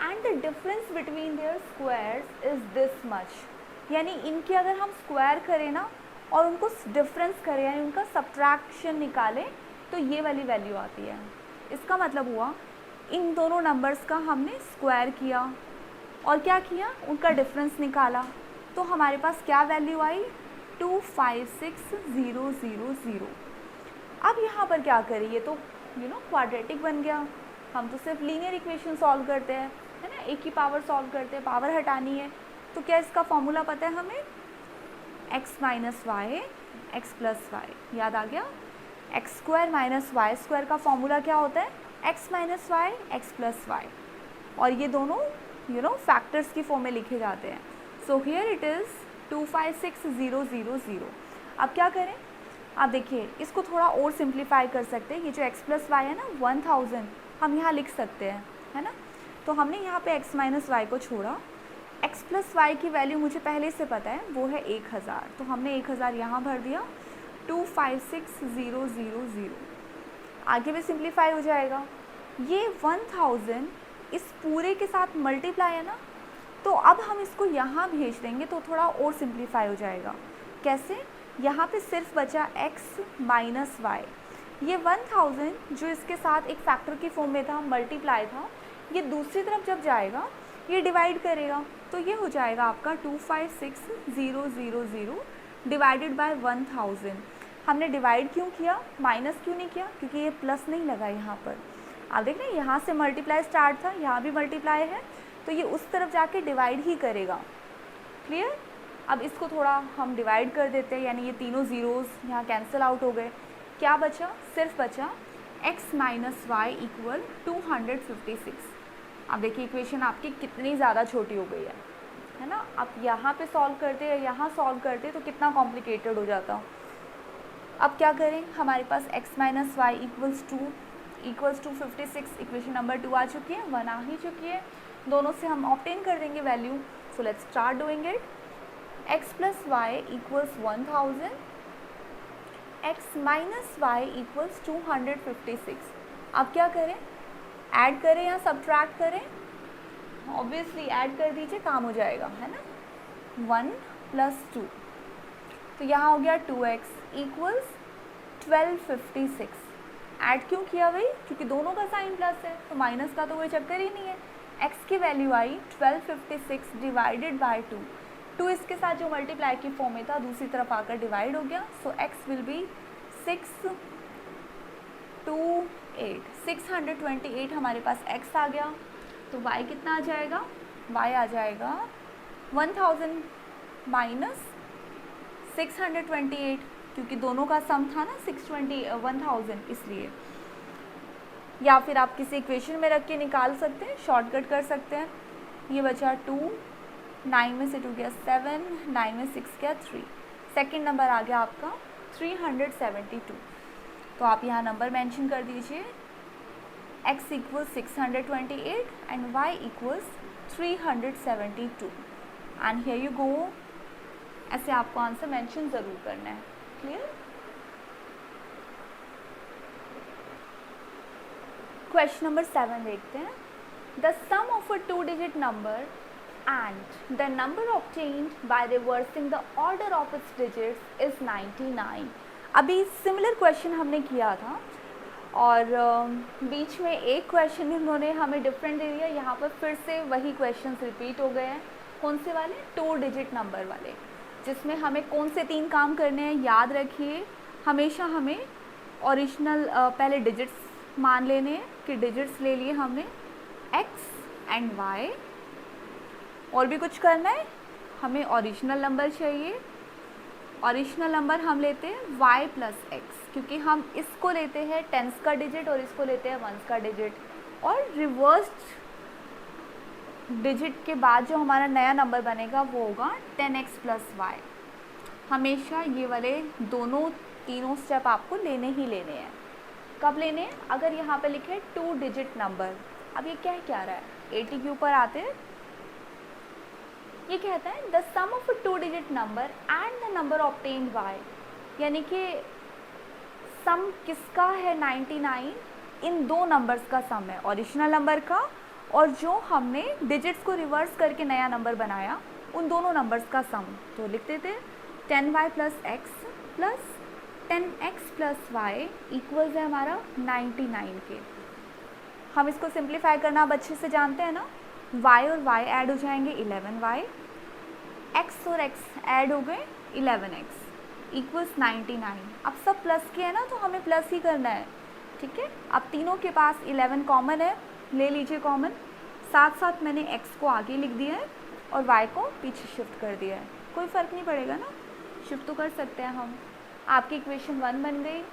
and the difference between their squares is this much, यानी इनके अगर हम स्क्वायर करें ना और उनको डिफरेंस करें, यानी उनका सब्ट्रैक्शन निकालें, तो ये वाली वैल्यू आती है। इसका मतलब हुआ इन दोनों नंबर्स का हमने स्क्वायर किया और क्या किया, उनका डिफरेंस निकाला, तो हमारे पास क्या वैल्यू आई, 256000। अब यहाँ पर क्या करें, ये तो क्वाड्रेटिक बन गया, हम तो सिर्फ लीनियर इक्वेशन सॉल्व करते हैं, है ना, एक की पावर सॉल्व करते हैं, पावर हटानी है। तो क्या इसका फॉर्मूला पता है हमें, x minus y x plus y, याद आ गया। X square minus y square का फॉर्मूला क्या होता है, x minus y x plus y, और ये दोनों फैक्टर्स की फॉर्म में लिखे जाते हैं। So here it is 256,000। अब क्या करें, आप देखिए इसको थोड़ा और सिंप्लीफाई कर सकते हैं। ये जो x प्लस वाई है ना 1000 हम यहाँ लिख सकते हैं, है ना। तो हमने यहाँ पे x माइनस वाई को छोड़ा, x प्लस वाई की वैल्यू मुझे पहले से पता है, वो है 1000, तो हमने 1000 यहाँ भर दिया, 256,000। आगे भी सिंप्लीफाई हो जाएगा। ये 1000 इस पूरे के साथ मल्टीप्लाई है ना, तो अब हम इसको यहाँ भेज देंगे तो थोड़ा और सिंप्लीफाई हो जाएगा। कैसे, यहाँ पे सिर्फ बचा x माइनस वाई, ये 1000 जो इसके साथ एक फैक्टर की फॉर्म में था, मल्टीप्लाई था, ये दूसरी तरफ जब जाएगा ये डिवाइड करेगा, तो ये हो जाएगा आपका 256,000 डिवाइडेड बाय 1000। हमने डिवाइड क्यों किया, माइनस क्यों नहीं किया, क्योंकि ये प्लस नहीं लगा यहाँ पर। आप देख रहे हैं यहाँ से मल्टीप्लाई स्टार्ट था, यहाँ भी मल्टीप्लाई है, तो ये उस तरफ जाके डिवाइड ही करेगा। क्लियर। अब इसको थोड़ा हम डिवाइड कर देते हैं, यानी ये तीनों ज़ीरोज़ यहाँ कैंसिल आउट हो गए। क्या बचा, सिर्फ बचा x माइनस वाई इक्वल 256। अब देखिए इक्वेशन आपकी कितनी ज़्यादा छोटी हो गई है ना। आप यहाँ पे सॉल्व करते या यहाँ सॉल्व करते तो कितना कॉम्प्लिकेटेड हो जाता। अब क्या करें, हमारे पास x minus y equals 256 equation number 2 आ चुकी है, 1 आ ही चुकी है, दोनों से हम ऑब्टेन कर देंगे value. So let's start doing it. x plus y equals 1000, x minus y equals 256। अब क्या करें, ऐड करें या सब्ट्रैक्ट करें, ऑब्वियसली ऐड कर दीजिए, काम हो जाएगा, है ना। 1 प्लस 2, तो यहाँ हो गया 2x इक्वल्स 1256। ऐड क्यों किया भाई, क्योंकि दोनों का साइन प्लस है, तो माइनस का तो कोई चक्कर ही नहीं है। x की वैल्यू आई 1256 डिवाइडेड बाय 2 इसके साथ जो मल्टीप्लाई की फॉर्म में था दूसरी तरफ आकर डिवाइड हो गया। सो x विल बी 628 हमारे पास x आ गया। तो y कितना आ जाएगा, y आ जाएगा 1000 माइनस 628, क्योंकि दोनों का सम था ना 1000, इसलिए। या फिर आप किसी इक्वेशन में रख के निकाल सकते हैं, शॉर्टकट कर सकते हैं। ये बचा 2, 9 में से 2 गया 7, 9 में 6 गया 3, सेकेंड नंबर आ गया आपका 372। तो आप यहाँ नंबर मेंशन कर दीजिए, x equals 628 and y equals 372 and here you go. ऐसे आपको आंसर मेंशन ज़रूर करना है। क्लियर। क्वेश्चन नंबर 7 देखते हैं। The sum of a 2-digit number and the number obtained by reversing the order of its digits is 99। अभी similar question हमने किया था और बीच में एक क्वेश्चन उन्होंने हमें डिफरेंट दे दिया, यहाँ पर फिर से वही क्वेश्चन रिपीट हो गए हैं। कौन से वाले, 2-digit नंबर वाले, जिसमें हमें कौन से 3 काम करने हैं, याद रखिए। हमेशा हमें ओरिजिनल पहले डिजिट्स मान लेने हैं कि डिजिट्स ले लिए हमने x एंड y, और भी कुछ करना है, हमें ओरिजिनल नंबर चाहिए। ओरिजिनल नंबर हम लेते हैं y प्लस एक्स, क्योंकि हम इसको लेते हैं टेंस का डिजिट और इसको लेते हैं वंस का डिजिट, और रिवर्स्ड डिजिट के बाद जो हमारा नया नंबर बनेगा वो होगा 10x प्लस वाई। हमेशा ये वाले तीनों स्टेप आपको लेने ही लेने हैं। कब लेने हैं, अगर यहाँ पे लिखे 2-digit नंबर। अब ये क्या रहा है, 80 के ऊपर आते हैं, ये कहता है the sum of a 2-digit number and the number obtained by, यानी कि सम किसका है 99, इन 2 नंबर्स का सम है, ओरिजिनल नंबर का और जो हमने डिजिट्स को रिवर्स करके नया नंबर बनाया, उन दोनों नंबर्स का सम। तो लिख देते 10y plus x plus 10x plus y equals है हमारा 99 के। हम इसको सिंप्लीफाई करना अब अच्छे से जानते हैं ना। y और y ऐड हो जाएंगे 11y, x और x ऐड हो गए 11x, इक्वल्स 99। अब सब प्लस के है ना, तो हमें प्लस ही करना है, ठीक है। अब तीनों के पास 11 कॉमन है, ले लीजिए कॉमन। साथ साथ मैंने x को आगे लिख दिया है और y को पीछे शिफ्ट कर दिया है, कोई फ़र्क नहीं पड़ेगा ना, शिफ्ट तो कर सकते हैं हम। आपकी इक्वेशन 1 बन गई।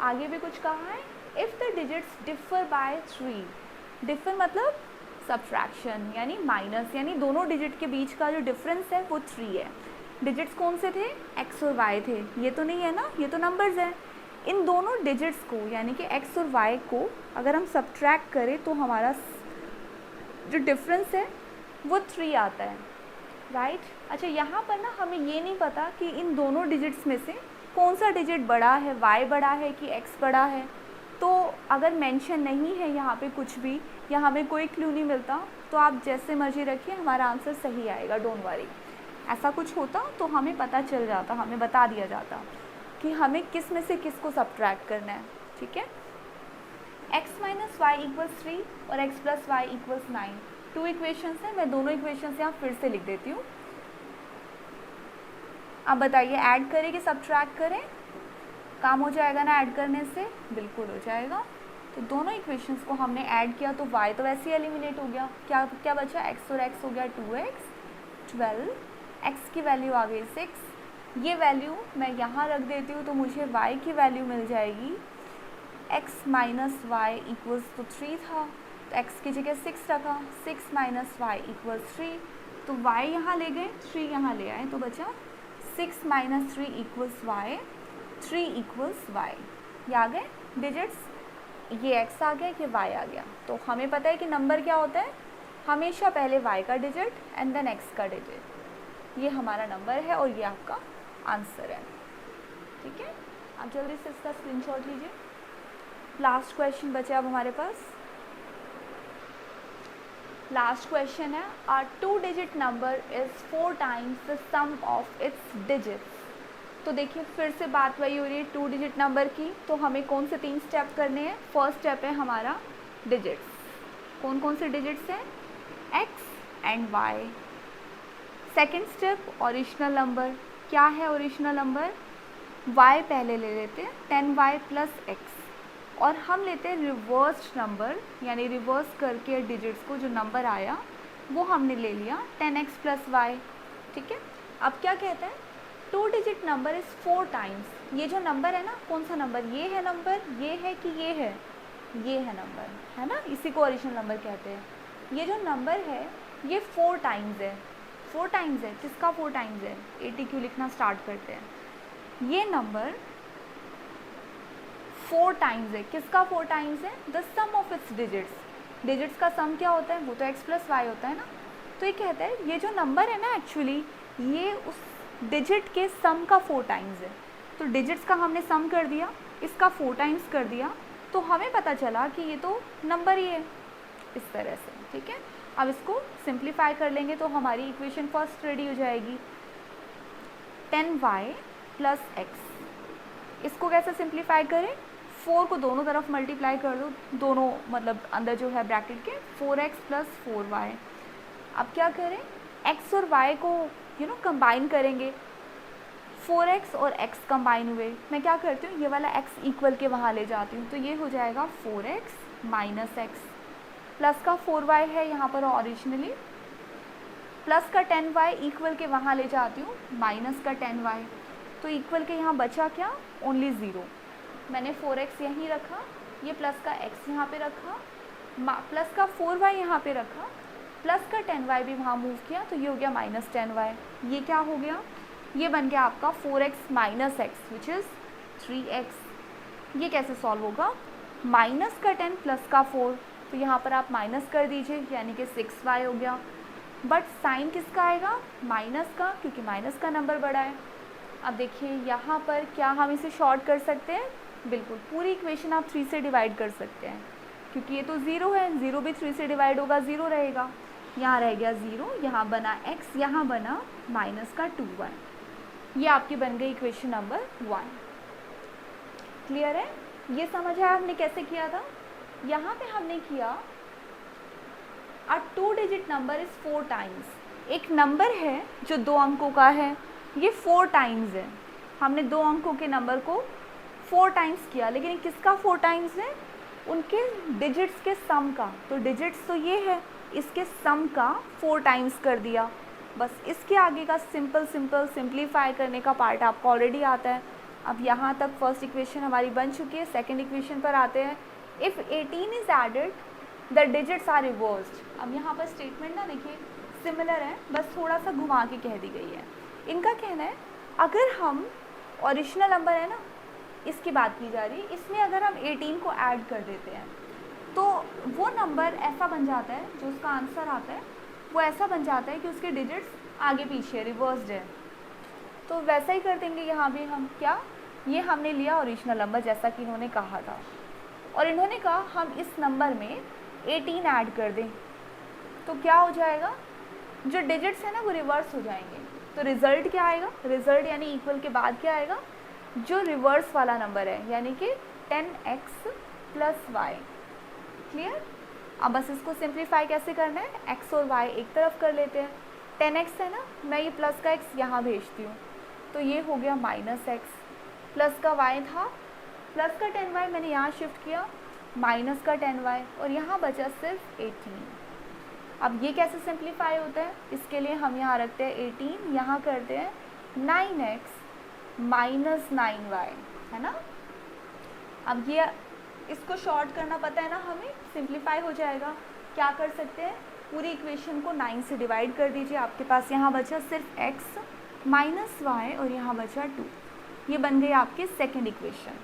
आगे भी कुछ कहा है, if the digits differ bye 3। Differ मतलब सब्ट्रैक्शन यानी माइनस, यानी दोनों डिजिट के बीच का जो डिफरेंस है वो 3 है। डिजिट्स कौन से थे, x और y थे, ये तो नहीं है ना, ये तो नंबर्स हैं। इन दोनों डिजिट्स को यानी कि x और y को अगर हम सब्ट्रैक्ट करें तो हमारा जो डिफरेंस है वो 3 आता है, राइट। अच्छा, यहाँ पर ना हमें ये नहीं पता कि इन दोनों डिजिट्स में से कौन सा डिजिट बड़ा है, y बड़ा है कि x बड़ा है। तो अगर मेंशन नहीं है यहाँ पे कुछ भी, या हमें कोई क्लू नहीं मिलता, तो आप जैसे मर्जी रखिए, हमारा आंसर सही आएगा, डोंट वरी। ऐसा कुछ होता तो हमें पता चल जाता, हमें बता दिया जाता कि हमें किस में से किस को सब्ट्रैक्ट करना है, ठीक है। x माइनस वाई इक्वल्स 3 और x plus y equals 9, 2 equations हैं। मैं दोनों इक्वेशंस यहाँ फिर से लिख देती हूँ। अब बताइए, ऐड करें कि सब्ट्रैक्ट करें? काम हो जाएगा ना ऐड करने से, बिल्कुल हो जाएगा। तो दोनों इक्वेशंस को हमने ऐड किया तो y तो वैसे ही एलिमिनेट हो गया, क्या क्या बचा, x और x हो गया 2x 12, x की वैल्यू आ गई 6। ये वैल्यू मैं यहाँ रख देती हूँ तो मुझे y की वैल्यू मिल जाएगी, x माइनस वाई इक्वल्स तो 3 था, तो x की जगह 6 रखा, 6 माइनस वाई इक्वल्स 3, तो y यहाँ ले गए, 3 यहाँ ले आए, तो बचा 6 minus 3 equals y, 3 equals y. ये आ गए डिजिट्स, ये x आ गया, ये y आ गया। तो हमें पता है कि नंबर क्या होता है, हमेशा पहले y का डिजिट एंड देन x का डिजिट। ये हमारा नंबर है और ये आपका आंसर है, ठीक है। आप जल्दी से इसका स्क्रीनशॉट लीजिए। लास्ट क्वेश्चन बचा अब हमारे पास। लास्ट क्वेश्चन है, a 2-digit number is 4 times the sum of its digits। तो देखिए फिर से बात वही हो रही है 2 डिजिट नंबर की। तो हमें कौन से 3 स्टेप करने हैं? फर्स्ट स्टेप है हमारा डिजिट्स। कौन कौन से डिजिट्स हैं? x and y। Second step original number. क्या है ओरिजिनल नंबर? y पहले ले लेते हैं 10y प्लस x, और हम लेते हैं रिवर्स्ड नंबर, यानी रिवर्स करके डिजिट्स को जो नंबर आया वो हमने ले लिया 10x प्लस वाई, ठीक है। अब क्या कहते हैं, 2 डिजिट नंबर इज़ 4 टाइम्स। ये जो नंबर है ना, कौन सा नंबर? ये है नंबर, ये है कि ये है? ये है नंबर, है ना, इसी को ओरिजिनल नंबर कहते हैं। ये जो नंबर है ये 4 टाइम्स है। 4 टाइम्स है, किसका 4 टाइम्स है? ATQ लिखना स्टार्ट करते हैं। ये नंबर 4 टाइम्स है, किसका 4 टाइम्स है? The sum of its digits. Digits का सम क्या होता है? वो तो x प्लस वाई होता है ना। तो ये कहता है ये जो नंबर है ना, एक्चुअली ये उस डिजिट के सम का 4 टाइम्स है। तो डिजिट्स का हमने सम कर दिया, इसका 4 टाइम्स कर दिया, तो हमें पता चला कि ये तो नंबर ही है, इस तरह से, ठीक है। अब इसको सिंप्लीफाई कर लेंगे तो हमारी इक्वेशन फर्स्ट रेडी हो जाएगी, 10y प्लस x। इसको कैसे सिंप्लीफाई करें? 4 को दोनों तरफ मल्टीप्लाई कर दो, दोनों मतलब अंदर जो है ब्रैकेट के, 4x प्लस 4y। अब क्या करें, x और y को कंबाइन करेंगे। 4x और x कंबाइन हुए, मैं क्या करती हूँ, ये वाला x इक्वल के वहाँ ले जाती हूँ, तो ये हो जाएगा 4x माइनस x, प्लस का 4y है यहाँ पर ओरिजिनली, प्लस का 10y इक्वल के वहाँ ले जाती हूँ, माइनस का 10y, तो इक्वल के यहाँ बचा क्या? ओनली 0। मैंने 4x यहीं रखा, ये प्लस का x यहाँ पे रखा, प्लस का 4y यहाँ पे रखा, प्लस का 10y भी वहाँ मूव किया, तो ये हो गया माइनस 10y। ये क्या हो गया? ये बन गया आपका 4x minus x which is 3x। ये कैसे सॉल्व होगा? माइनस का 10 प्लस का 4, तो यहाँ पर आप माइनस कर दीजिए, यानी कि 6y हो गया। बट साइन किसका आएगा? माइनस का, क्योंकि माइनस का नंबर बड़ा है। अब देखिए यहाँ पर क्या हम इसे शॉर्ट कर सकते हैं? बिल्कुल, पूरी इक्वेशन आप 3 से डिवाइड कर सकते हैं, क्योंकि ये तो 0 है, 0 भी 3 से डिवाइड होगा, 0 रहेगा। यहाँ रह गया 0, यहाँ बना x, यहाँ बना माइनस का 2y। ये आपकी बन गई इक्वेशन नंबर 1। क्लियर है? ये समझ आया हमने कैसे किया था? यहाँ पे हमने किया a 2 digit number is 4 times. एक नंबर है जो 2 अंकों का है, ये 4 टाइम्स है, हमने 2 अंकों के नंबर को 4 टाइम्स किया, लेकिन ये किसका 4 टाइम्स है? उनके डिजिट्स के सम का। तो डिजिट्स तो ये है, इसके सम का 4 टाइम्स कर दिया। बस इसके आगे का सिंप्लीफाई करने का पार्ट आपको ऑलरेडी आता है। अब यहाँ तक फर्स्ट इक्वेशन हमारी बन चुकी है। सेकंड इक्वेशन पर आते हैं। If 18 is added the digits are reversed. अब यहाँ पर स्टेटमेंट ना देखिए सिमिलर है, बस थोड़ा सा घुमा के कह दी गई है। इनका कहना है अगर हम ओरिजिनल नंबर है ना, इसकी बात की जा रही है, इसमें अगर हम 18 को ऐड कर देते हैं तो वो नंबर ऐसा बन जाता है, जो उसका आंसर आता है वो ऐसा बन जाता है कि उसके डिजिट्स आगे पीछे रिवर्स्ड है। तो वैसा ही कर देंगे यहाँ भी हम। क्या? ये हमने लिया ओरिजिनल नंबर जैसा कि इन्होंने कहा था, और इन्होंने कहा हम इस नंबर में 18 ऐड कर दें, तो क्या हो जाएगा? जो डिजिट्स है ना वो रिवर्स हो जाएंगे। तो रिज़ल्ट क्या आएगा? रिज़ल्ट यानी इक्वल के बाद क्या आएगा? जो रिवर्स वाला नंबर है, यानी कि 10x + y। क्लियर? अब बस इसको सिंप्लीफाई कैसे करना है? x और y एक तरफ कर लेते हैं। 10x है ना, मैं ये प्लस का x यहाँ भेजती हूँ, तो ये हो गया -x। प्लस का y था, प्लस का 10y मैंने यहाँ शिफ्ट किया, माइनस का 10y, और यहाँ बचा सिर्फ 18। अब ये कैसे सिंप्लीफाई होता है? इसके लिए हम यहाँ रखते हैं 18, यहाँ करते हैं 9x - 9y, है ना। अब ये इसको शॉर्ट करना पता है ना हमें, सिंप्लीफाई हो जाएगा। क्या कर सकते हैं? पूरी इक्वेशन को 9 से डिवाइड कर दीजिए। आपके पास यहाँ बचा सिर्फ x - y और यहाँ बचा 2। ये बन गई आपकी second equation.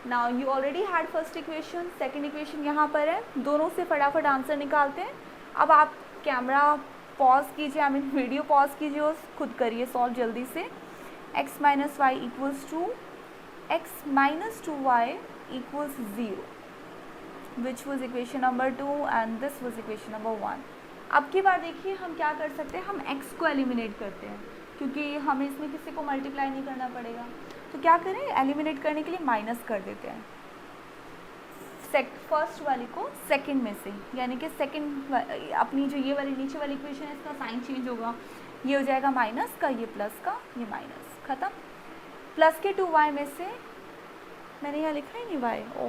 Now you already had first equation, second equation यहाँ पर है। दोनों से फटाफट आंसर निकालते हैं। अब आप कैमरा पॉज कीजिए, आई मीन वीडियो पॉज कीजिए और खुद करिए सॉल्व जल्दी से। x - y = x - 2y = 0, which was equation number 2 and this was equation number 1। अब की बार देखिए हम क्या कर सकते हैं, हम x को एलिमिनेट करते हैं, क्योंकि हमें इसमें किसी को मल्टीप्लाई नहीं करना पड़ेगा। तो क्या करें, एलिमिनेट करने के लिए माइनस कर देते हैं फर्स्ट वाली को सेकंड में से, यानी कि सेकंड अपनी जो ये वाली नीचे वाली इक्वेशन है इसका साइन चेंज होगा। ये हो जाएगा माइनस का, ये प्लस का, ये माइनस, ख़त्म। प्लस के 2y में से मैंने यहाँ लिखा है नहीं y,